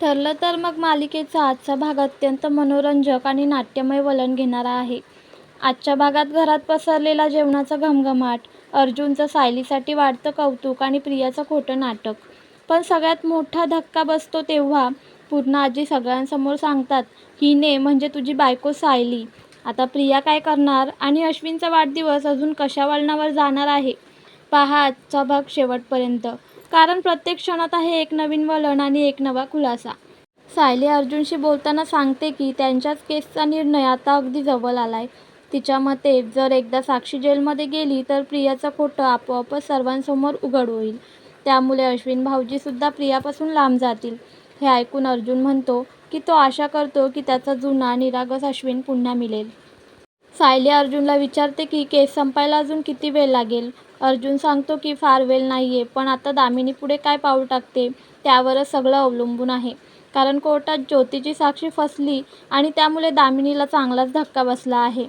ठरलं तर मग मालिकेचा आजचा भाग अत्यंत मनोरंजक आणि नाट्यमय वळण घेणारा आहे. आजच्या भागात घरात पसरलेला जेवणाचा घमघमाट, अर्जुनचं सायलीसाठी वाढतं कौतुक आणि प्रियाचं खोटं नाटक. पण सगळ्यात मोठा धक्का बसतो तेव्हा पूर्ण आजी सगळ्यांसमोर सांगतात, हिने म्हणजे तुझी बायको सायली. आता प्रिया काय करणार आणि अश्विनचा वाढदिवस अजून कशा वळणावर जाणार आहे? पहा आजचा भाग शेवटपर्यंत, कारण प्रत्येक क्षणात आहे एक नवीन वळण आणि एक नवा खुलासा. सायली अर्जुनशी बोलताना सांगते की त्यांच्याच केसचा निर्णय आता अगदी जवळ आलाय. तिच्या मते जर एकदा साक्षी जेलमध्ये गेली तर प्रियाचं खोटं आपोआपच सर्वांसमोर उघड होईल. त्यामुळे अश्विन भाऊजीसुद्धा प्रियापासून लांब जातील. हे ऐकून अर्जुन म्हणतो की तो आशा करतो की त्याचा जुना निरागस अश्विन पुन्हा मिळेल. सायली अर्जुनला विचारते की केस संपायला अजून किती वेळ लागेल. अर्जुन सांगतो की फार वेळ नाहीये, पण आता दामिनी पुढे काय पाऊल टाकते त्यावरच सगळं अवलंबून आहे. कारण कोर्टात ज्योतीची साक्षी फसली आणि त्यामुळे दामिनीला चांगलाच धक्का बसला आहे.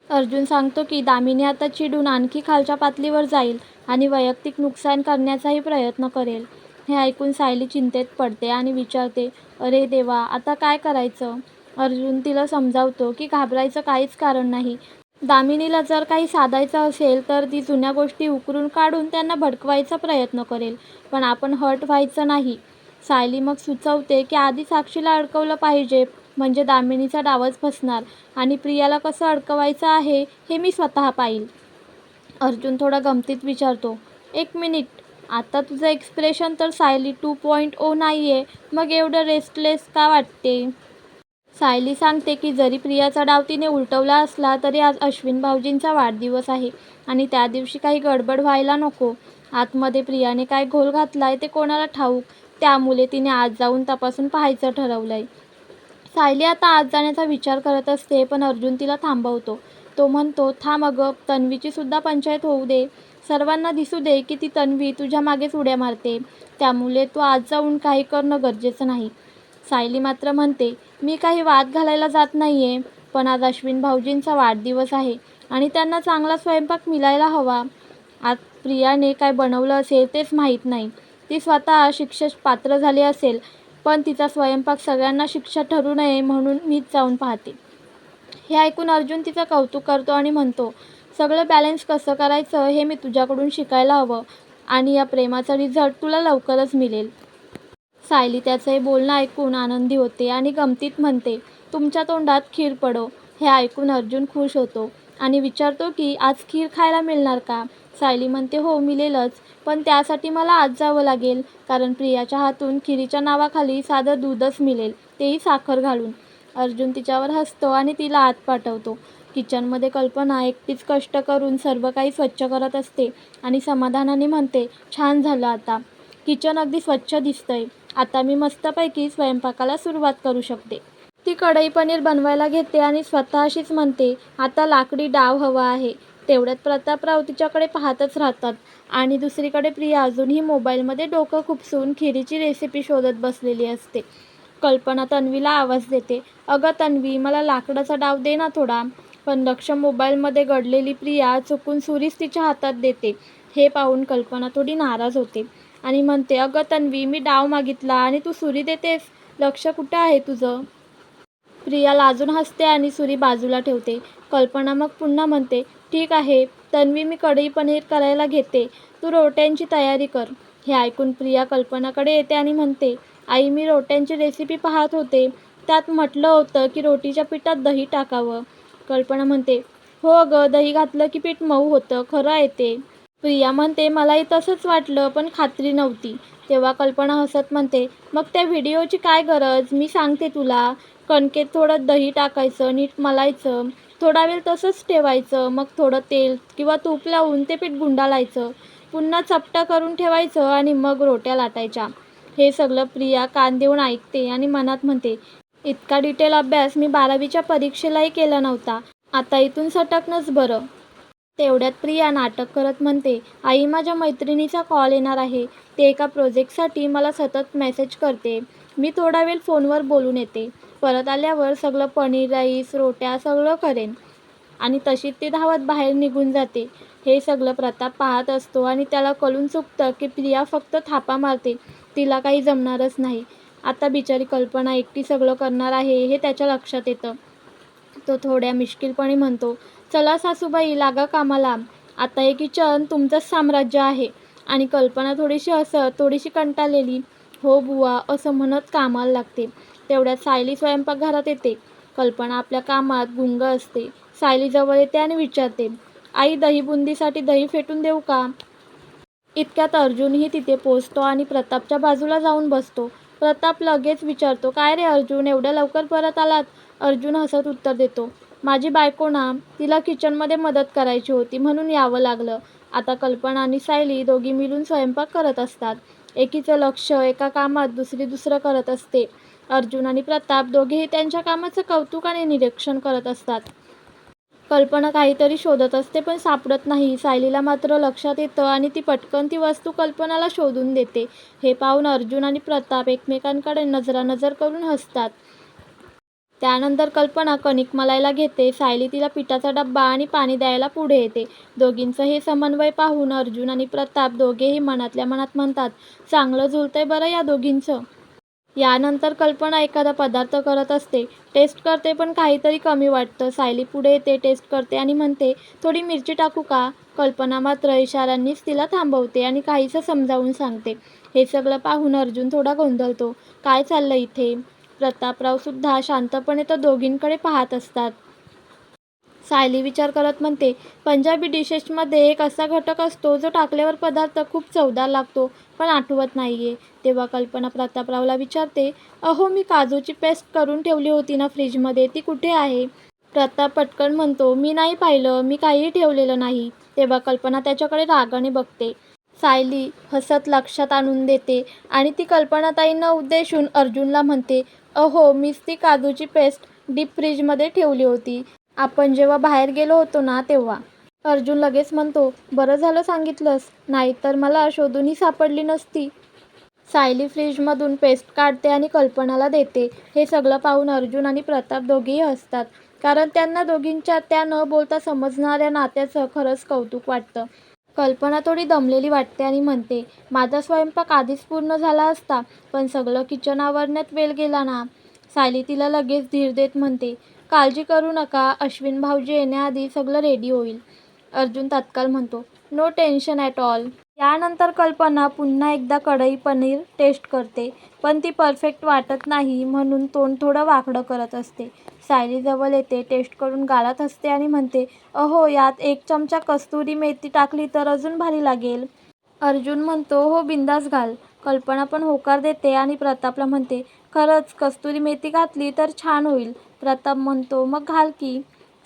अर्जुन सांगतो की दामिनी आता चिडून आणखी खालच्या पातळीवर जाईल आणि वैयक्तिक नुकसान करण्याचाही प्रयत्न करेल. हे ऐकून सायली चिंतेत पडते आणि विचारते, अरे देवा, आता काय करायचं? अर्जुन तिला समजावतो की घाबरायचं काहीच कारण नाही. दामिनीला जर काही साधायचं असेल तर ती जुन्या गोष्टी उकरून काढून त्यांना भडकवायचा प्रयत्न करेल, पण आपण हर्ट व्हायचं नाही. सायली मग सुचवते की आधी साक्षीला अडकवलं पाहिजे, म्हणजे दामिनीचा डावच फसणार आणि प्रियाला कसं अडकवायचं आहे हे मी स्वतः पाहील. अर्जुन थोडा गमतीत विचारतो, एक मिनिट, आता तुझं एक्सप्रेशन तर सायली 2.0 नाहीये, मग एवढं रेस्टलेस का वाटते? सायली सांगते की जरी प्रियाचा डाव तिने उलटवला असला तरी आज अश्विन भाऊजींचा वाढदिवस आहे आणि त्या दिवशी काही गडबड व्हायला नको. आतमध्ये प्रियाने काय घोल घातलाय ते कोणाला ठाऊक, त्यामुळे तिने आज जाऊन तपासून पाहायचं ठरवलंय. सायली आता आत जाण्याचा विचार करत असते, पण अर्जुन तिला थांबवतो. तो म्हणतो, थांब अगं, तन्वीची सुद्धा पंचायत होऊ दे. सर्वांना दिसू दे की ती तन्वी तुझ्या मागेच उड्या मारते, त्यामुळे तू आज जाऊन काही करणं गरजेचं नाही. सायली मात्र म्हणते, मी काही वाद घालायला जात नाहीये, पण आज अश्विन भाऊजींचा वाढदिवस आहे आणि त्यांना चांगला स्वयंपाक मिळायला हवा. आज प्रियाने काय बनवलं असेल तेच माहीत नाही. ती स्वतः शिक्षेस पात्र झाली असेल, पण तिचा स्वयंपाक सगळ्यांना शिक्षा ठरू नये म्हणून मीच जाऊन पाहते. हे ऐकून अर्जुन तिचं कौतुक करतो आणि म्हणतो, सगळं बॅलन्स कसं करायचं हे मी तुझ्याकडून शिकायला हवं आणि या प्रेमाचा रिझल्ट तुला लवकरच मिळेल. सायली त्याचं हे बोलणं ऐकून आनंदी होते आणि गमतीत म्हणते, तुमच्या तोंडात खीर पडो. हे ऐकून अर्जुन खुश होतो आणि विचारतो की आज खीर खायला मिळणार का? सायली म्हणते, हो मिळेलच, पण त्यासाठी मला आज जावं लागेल, कारण प्रियाच्या हातून खिरीच्या नावाखाली साधं दूधच मिळेल, तेही साखर घालून. अर्जुन तिच्यावर हसतो आणि तिला आत पाठवतो. किचनमध्ये कल्पना एकटीच कष्ट करून सर्व काही स्वच्छ करत असते आणि समाधानाने म्हणते, छान झालं, आता किचन अगदी स्वच्छ दिसतंय. आता मी मस्तपैकी स्वयंपाकाला सुरुवात करू शकते. ती कढई पनीर बनवायला घेते आणि स्वतःशीच म्हणते, आता लाकडी डाव हवा आहे. तेवढ्यात प्रतापराव तिच्याकडे पाहतच राहतात आणि दुसरीकडे प्रिया अजूनही मोबाईलमध्ये डोकं खुपसून खिरीची रेसिपी शोधत बसलेली असते. कल्पना तन्वीला आवाज देते, अगं तन्वी, मला लाकडाचा डाव दे ना थोडा. पण लक्ष मोबाईलमध्ये गडलेली प्रिया चुकून सुरीच तिच्या हातात देते. हे पाहून कल्पना थोडी नाराज होते आणि म्हणते, अगं तन्वी, मी डाव मागितला आणि तू सुरी देतेस, लक्ष कुठं आहे तुझं? प्रिया लाजून हसते आणि सुरी बाजूला ठेवते. कल्पना मग पुन्हा म्हणते, ठीक आहे तन्वी, मी कढई पनीर करायला घेते, तू रोट्यांची तयारी कर. हे ऐकून प्रिया कल्पनाकडे येते आणि म्हणते, आई, मी रोट्यांची रेसिपी पाहत होते, त्यात म्हटलं होतं की रोटीच्या पिठात दही टाकावं. कल्पना म्हणते, हो अगं, दही घातलं की पीठ मऊ होतं, खरं आहे ते. प्रिया म्हणते, मलाही तसंच वाटलं, पण खात्री नव्हती. तेव्हा कल्पना हसत म्हणते, मग त्या व्हिडिओची काय गरज, मी सांगते तुला. कणकेत थोडं दही टाकायचं, नीट मलायचं, थोडा वेळ तसंच ठेवायचं, मग थोडं तेल किंवा तूप लावून ते पीठ गुंडाळायचं, पुन्हा चपटा करून ठेवायचं आणि मग रोट्या लाटायच्या. हे सगळं प्रिया कान देऊन ऐकते आणि मनात म्हणते, इतका डिटेल अभ्यास मी 12वीच्या परीक्षेलाही केला नव्हता, आता इथून सटकणंच बरं. तेवढ्यात प्रिया नाटक करत म्हणते, आई, माझ्या मैत्रिणीचा कॉल येणार आहे, ते एका प्रोजेक्टसाठी मला सतत मेसेज करते, मी थोडा वेळ फोनवर बोलून येते, परत आल्यावर सगळं पनीर, राईस, रोट्या सगळं करेन. आणि तशीच ती धावत बाहेर निघून जाते. हे सगळं प्रताप पाहत असतो आणि त्याला कळून चुकतं की प्रिया फक्त थापा मारते, तिला काही जमणारच नाही. आता बिचारी कल्पना एकटी सगळं करणार आहे हे त्याच्या लक्षात येतं. तो थोड्या मिश्किलपणे म्हणतो, चला सासूबाई लागा कामाला. आता हे किचन तुमचंच साम्राज्य आहे. आणि कल्पना थोडीशी हसत, थोडीशी कंटाळलेली, हो बुवा असं म्हणत कामाला लागते. तेवढ्यात सायली स्वयंपाकघरात येते. कल्पना आपल्या कामात गुंग असते. सायली जवळ येते आणि विचारते, आई दहीबुंदीसाठी दही फेटून देऊ का? इतक्यात अर्जुनही तिथे पोचतो आणि प्रतापच्या बाजूला जाऊन बसतो. प्रताप लगेच विचारतो, काय रे अर्जुन, एवढ्या लवकर परत आलात? अर्जुन हसत उत्तर देतो, माझी बायको ना, तिला किचनमध्ये मदत करायची होती म्हणून यावं लागलं. आता कल्पना आणि सायली दोघी मिळून स्वयंपाक करत असतात. एकीचं लक्ष एका कामात, दुसरी दुसरं करत असते. अर्जुन आणि प्रताप दोघेही त्यांच्या कामाचं कौतुक आणि निरीक्षण करत असतात. कल्पना काहीतरी शोधत असते पण सापडत नाही. सायलीला मात्र लक्षात येतं आणि ती पटकन ती वस्तू कल्पनाला शोधून देते. हे पाहून अर्जुन आणि प्रताप एकमेकांकडे नजरानजर करून हसतात. त्यानंतर कल्पना कणिक मलायला घेते. सायली तिला पिठाचा डब्बा आणि पाणी द्यायला पुढे येते. दोघींचं हे समन्वय पाहून अर्जुन आणि प्रताप दोघेही मनातल्या मनात म्हणतात, चांगलं जुळतंय बरं या दोघींचं. यानंतर कल्पना एखादा पदार्थ करत असते. टेस्ट करते पण काहीतरी कमी वाटतं. सायली पुढे येते, टेस्ट करते आणि म्हणते, थोडी मिरची टाकू का? कल्पना मात्र इशाऱ्यांनीच तिला थांबवते आणि काहीसं समजावून सांगते. हे सगळं पाहून अर्जुन थोडा गोंधळतो. काय चाललं इथे? प्रतापरावसुद्धा शांतपणे तर दोघींकडे पाहत असतात. सायली विचार करत म्हणते, पंजाबी डिशेसमध्ये एक असा घटक असतो जो टाकल्यावर पदार्थ खूप चवदार लागतो, पण आठवत नाहीये. तेव्हा कल्पना प्रतापरावला विचारते, अहो मी काजूची पेस्ट करून ठेवली होती ना फ्रीजमध्ये, ती कुठे आहे? प्रताप पटकन म्हणतो, मी नाही पाहिलं, मी काहीही ठेवलेलं नाही. तेव्हा कल्पना त्याच्याकडे रागाने बघते. सायली हसत लक्षात आणून देते आणि ती कल्पनाताईंना उद्देशून अर्जुनला म्हणते, अहो मीच ती काजूची पेस्ट डीप फ्रीजमध्ये ठेवली होती. आपण जेव्हा बाहेर गेलो होतो ना तेव्हा. अर्जुन लगेच म्हणतो, बरं झालं सांगितलंस, नाहीतर मला शोधूनही सापडली नसती. सायली फ्रीजमधून पेस्ट काढते आणि कल्पनाला देते. हे सगळं पाहून अर्जुन आणि प्रताप दोघेही हसतात. कारण त्यांना दोघींच्या त्या न बोलता समजणाऱ्या नात्याचं खरंच कौतुक वाटतं. कल्पना थोडी दमलेली वाटते आणि म्हणते, माझा स्वयंपाक आधीच पूर्ण झाला असता, पण सगळं किचन आवरण्यात वेळ गेला ना. सायली तिला लगेच धीर देत म्हणते, काळजी करू नका, अश्विन भाऊजी येण्याआधी सगळं रेडी होईल. अर्जुन तात्काळ म्हणतो, नो टेन्शन ॲट ऑल. यानंतर कल्पना पुन्हा एकदा कढई पनीर टेस्ट करते, पण ती परफेक्ट वाटत नाही म्हणून तोंड थोडं वाकडं करत असते. सायली जवळ येते, टेस्ट करून गाळत असते आणि म्हणते, अहो यात 1 चमचा कस्तुरी मेथी टाकली तर अजून भारी लागेल. अर्जुन म्हणतो, हो बिंदास घाल. कल्पना पण होकार देते आणि प्रतापला म्हणते, खरंच कस्तुरी मेथी घातली तर छान होईल. प्रताप म्हणतो, मग घाल की.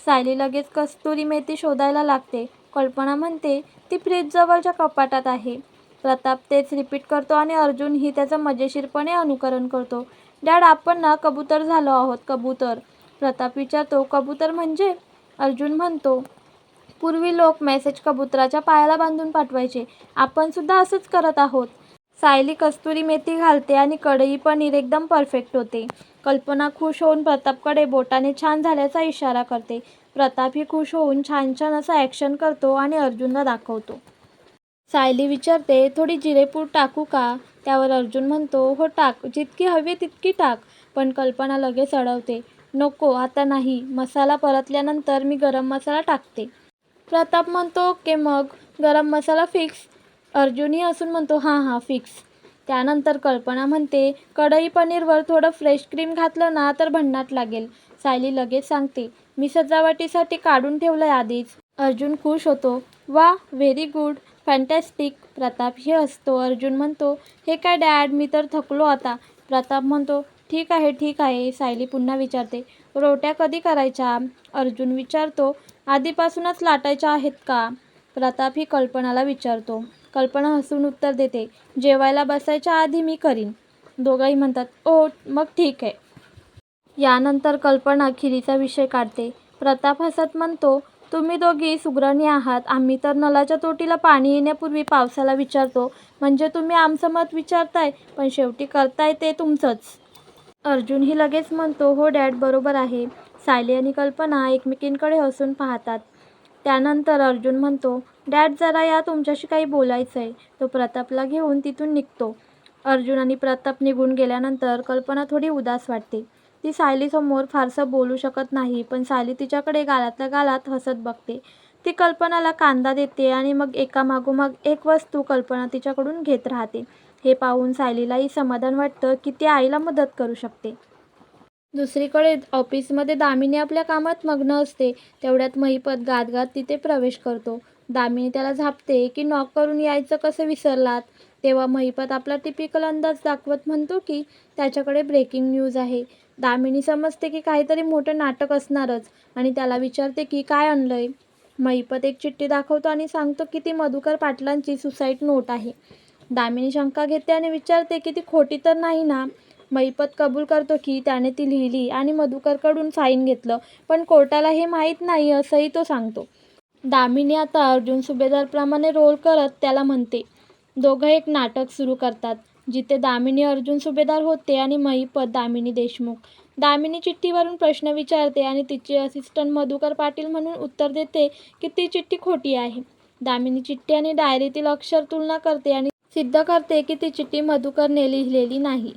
सायली लगेच कस्तुरी मेथी शोधायला लागते. कल्पना म्हणते, ती फ्रीजजवळच्या कपाटात आहे. प्रताप तेच रिपीट करतो आणि अर्जुनही त्याचं मजेशीरपणे अनुकरण करतो. डॅड आपण ना कबूतर झालो आहोत, कबूतर. प्रताप विचारतो, कबूतर म्हणजे? अर्जुन म्हणतो, पूर्वी लोक मेसेज कबुतराच्या पायाला बांधून पाठवायचे, आपण सुद्धा असंच करत आहोत. सायली कस्तुरी मेथी घालते आणि कढई पनीर एकदम परफेक्ट होते. कल्पना खुश होऊन प्रतापकडे बोटाने छान झाल्याचा इशारा करते. प्रतापही खुश होऊन छान छान असं ॲक्शन करतो आणि अर्जुनला दाखवतो. सायली विचारते, थोडी जिरेपूड टाकू का? त्यावर अर्जुन म्हणतो, हो टाक, जितकी हवी तितकी टाक. पण कल्पना लगेच अडवते, नको आता नाही, मसाला परतल्यानंतर मी गरम मसाला टाकते. प्रताप म्हणतो, ओके मग गरम मसाला फिक्स. अर्जुनही हसून म्हणतो, हां हां फिक्स. त्यानंतर कल्पना म्हणते, कढई पनीरवर थोडं फ्रेश क्रीम घातलं ना तर भन्नाट लागेल. सायली लगेच सांगते, मी सजावटीसाठी काढून ठेवलंय आधीच. अर्जुन खुश होतो, वा व्हेरी गुड, फॅन्टॅस्टिक. प्रतापही हसतो. अर्जुन म्हणतो, हे काय डॅड, मी तर थकलो आता. प्रताप म्हणतो, ठीक आहे ठीक आहे. सायली पुन्हा विचारते, रोट्या कधी करायच्या? अर्जुन विचारतो, आधीपासूनच लाटायच्या आहेत का? प्रताप ही कल्पनाला विचारतो. कल्पना हसून उत्तर देते, जेवायला बसायच्या आधी मी करीन. दोघंही म्हणतात, ओ मग ठीक आहे. यानंतर कल्पना खिरीचा विषय काढते. प्रताप हसत म्हणतो, तुम्ही दोघी सुगरणी आहात, आम्ही तर नळाच्या तोटीला पाणी येण्यापूर्वी पावसाला विचारतो, म्हणजे तुम्ही आमचं मत विचारताय, पण शेवटी करताय ते तुमचंच. अर्जुनही लगेच म्हणतो, हो डॅड बरोबर आहे. सायली आणि कल्पना एकमेकींकडे हसून पाहतात. त्यानंतर अर्जुन म्हणतो, डॅड जरा या, तुमच्याशी काही बोलायचं आहे. तो प्रतापला घेऊन तिथून निघतो. अर्जुन आणि प्रताप निघून गेल्यानंतर कल्पना थोडी उदास वाटते. ती सायलीसमोर फारसं बोलू शकत नाही, पण सायली तिच्याकडे गालातल्या गालात हसत बघते. ती कल्पनाला कांदा देते आणि मग एकामागोमाग एक वस्तू कल्पना तिच्याकडून घेत राहते. हे पाहून सायलीलाही समाधान वाटतं की ती आईला मदत करू शकते. दुसरीकडे ऑफिसमध्ये दामिनी आपल्या कामात मग्न असते. तेवढ्यात महिपत गात तिथे प्रवेश करतो. दामिनी त्याला झापते की नॉक करून यायचं कसं विसरलात. तेव्हा महिपत आपला टिपिकल अंदाज दाखवत म्हणतो की त्याच्याकडे ब्रेकिंग न्यूज आहे. दामिनी समजते की काहीतरी मोठं नाटक असणारच आणि त्याला विचारते की काय आणलंय. महिपत एक चिठ्ठी दाखवतो आणि सांगतो की ती मधुकर पाटलांची सुसाईड नोट आहे. दामिनी शंका घेते आणि विचारते की ती खोटी तर नाही ना. महिपत कबूल करतो की त्याने ती लिहिली आणि मधुकरकडून साईन घेतलं, पण कोर्टाला हे माहीत नाही असंही तो सांगतो. दामिनी आता अर्जुन सुभेदारप्रमाणे रोल करत त्याला म्हणते. दोघं एक नाटक सुरू करतात, जिथे दामिनी अर्जुन सुभेदार होते आणि महिपत दामिनी देशमुख. दामिनी चिठ्ठीवरून प्रश्न विचारते आणि तिची असिस्टंट मधुकर पाटील म्हणून उत्तर देते की ती चिठ्ठी खोटी आहे. दामिनी चिठ्ठी आणि डायरीतील अक्षर तुलना करते आणि सिद्ध करते की ती चिठ्ठी मधुकरने लिहिलेली नाही.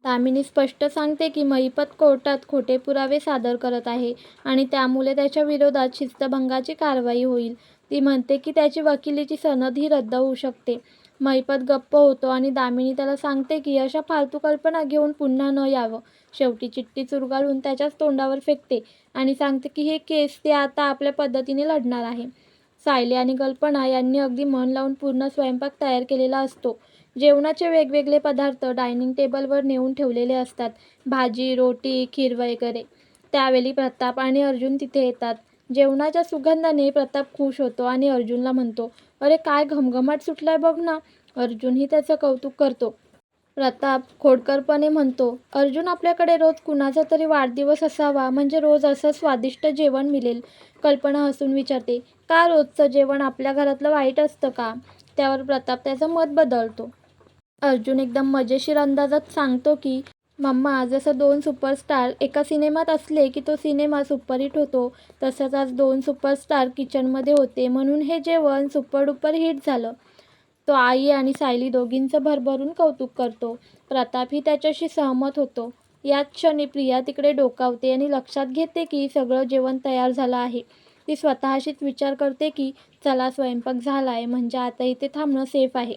दामिनी स्पष्ट सांगते की महिपत कोर्टात खोटे पुरावे सादर करत आहे आणि त्यामुळे त्याच्या विरोधात शिस्तभंगाची कारवाई होईल. ती म्हणते की त्याची वकिलीची सनद ही रद्द होऊ शकते. महिपत गप्प होतो आणि दामिनी त्याला सांगते की अशा फालतू कल्पना घेऊन पुन्हा न यावं. शेवटी चिठ्ठी चुरगाळून त्याच्याच तोंडावर फेकते आणि सांगते की ही केस ते आता आपल्या पद्धतीने लढणार आहे. सायली आणि कल्पना यांनी अगदी मन लावून पूर्ण स्वयंपाक तयार केलेला असतो. जेवणाचे वेगवेगळे पदार्थ डायनिंग टेबलवर नेऊन ठेवलेले असतात. भाजी, रोटी, खीर वगैरे. त्यावेळी प्रताप आणि अर्जुन तिथे येतात. जेवणाच्या सुगंधाने प्रताप खुश होतो आणि अर्जुनला म्हणतो, अरे काय घमघमाट सुटलाय बघ ना. अर्जुनही त्याचं कौतुक करतो. प्रताप खोडकरपणे म्हणतो, अर्जुन आपल्याकडे रोज कुणाचा तरी वाढदिवस असावा, म्हणजे रोज असं स्वादिष्ट जेवण मिळेल. कल्पना हसून विचारते, का रोजचं जेवण आपल्या घरातलं वाईट असतं का? त्यावर प्रताप त्याचं मत बदलतो. अर्जुन एकदम मजेशीर अंदाजात सांगतो की मम्मा, जसं 2 सुपरस्टार एका सिनेमात असले की तो सिनेमा सुपरहिट होतो, तसंच आज 2 सुपरस्टार किचनमध्ये होते म्हणून हे जेवण सुपरडुपर हिट झालं. तो आई आणि सायली दोघींचं भरभरून कौतुक करतो. प्रतापही त्याच्याशी सहमत होतो. याच क्षणी प्रिया तिकडे डोकावते आणि लक्षात घेते की सगळं जेवण तयार झालं आहे. ती स्वतःशीच विचार करते की चला, स्वयंपाक झालाय म्हणजे आता इथे थांबणं सेफ आहे.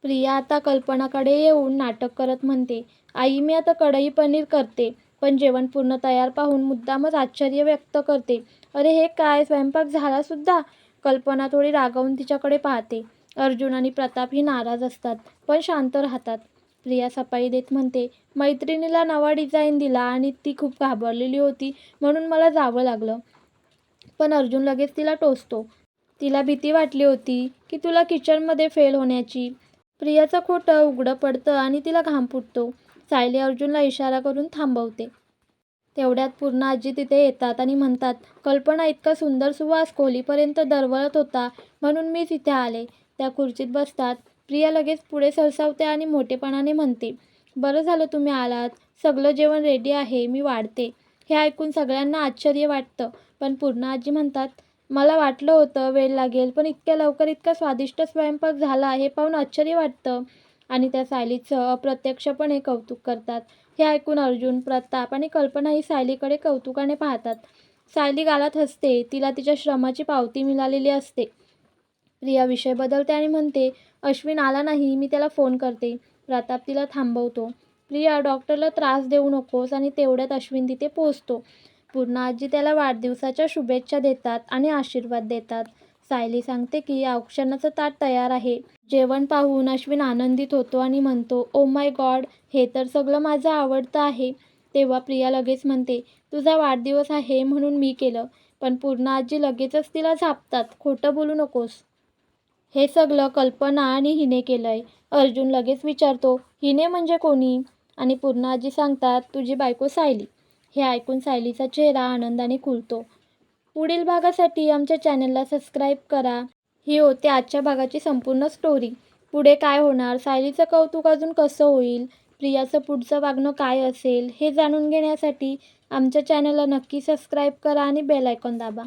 प्रिया आता कल्पनाकडे येऊन नाटक करत म्हणते, आई मी आता कढई पनीर करते. पण जेवण पूर्ण तयार पाहून मुद्दामच आश्चर्य व्यक्त करते. अरे हे काय, स्वयंपाक झाला सुद्धा? कल्पना थोडी रागावून तिच्याकडे पाहते. अर्जुन आणि प्रतापही नाराज असतात, पण शांत राहतात. प्रिया सफाई देत म्हणते, मैत्रिणीला नवा डिझाईन दिला आणि ती खूप घाबरलेली होती म्हणून मला जावं लागलं. पण अर्जुन लगेच तिला टोचतो. तिला भीती वाटली होती की तुला किचनमध्ये फेल होण्याची. प्रियाचं खोटं उघडं पडतं आणि तिला घाम फुटतो. सायली अर्जुनला इशारा करून थांबवते. तेवढ्यात पूर्णा आजी तिथे येतात आणि म्हणतात, कल्पना, इतका सुंदर सुवास खोलीपर्यंत दरवळत होता म्हणून मी तिथे आले. त्या खुर्चीत बसतात. प्रिया लगेच पुढे सरसावते आणि मोठेपणाने म्हणते, बरं झालं तुम्ही आलात. सगळं जेवण रेडी आहे, मी वाढते. हे ऐकून सगळ्यांना आश्चर्य वाटतं, पण पूर्णा आजी म्हणतात, मला वाटलं होतं वेळ लागेल, पण इतक्या लवकर इतका स्वादिष्ट स्वयंपाक झाला हे पाहून आश्चर्य वाटतं. आणि त्या सायलीचं अप्रत्यक्षपणे कौतुक करतात. हे ऐकून अर्जुन, प्रताप आणि कल्पना ही सायलीकडे कौतुकाने पाहतात. सायली गालात हसते. तिला तिच्या श्रमाची पावती मिळालेली असते. प्रिया विषय बदलते आणि म्हणते, अश्विन आला नाही, मी त्याला फोन करते. प्रताप तिला थांबवतो. प्रिया, डॉक्टरला त्रास देऊ नकोस. आणि तेवढ्यात अश्विन तिथे पोहोचतो. पूर्णा आजी त्याला वाढदिवसाच्या शुभेच्छा देतात आणि आशीर्वाद देतात. सायली सांगते की औक्षणाचं ताट तयार आहे. जेवण पाहून अश्विन आनंदित होतो आणि म्हणतो, ओ माय गॉड, हे तर सगळं माझं आवडतं आहे. तेव्हा प्रिया लगेच म्हणते, तुझा वाढदिवस आहे म्हणून मी केलं. पण पूर्णा आजी लगेचच तिला झापतात, खोटं बोलू नकोस. हे सगळं कल्पना आणि हिने केलंय. अर्जुन लगेच विचारतो, हिने म्हणजे कोणी? आणि पूर्णा आजी सांगतात, तुझी बायको सायली. हे ऐकून सायलीचा चेहरा आनंदाने खुलतो. पुढील भागासाठी आमच्या चॅनलला सबस्क्राईब करा. ही होती आजच्या भागाची संपूर्ण स्टोरी. पुढे काय होणार, सायलीचं कौतुक अजून कसं होईल, प्रियाचं पुढचं वागणं काय असेल, हे जाणून घेण्यासाठी आमच्या चॅनलला नक्की सबस्क्राईब करा आणि बेल आयकॉन दाबा.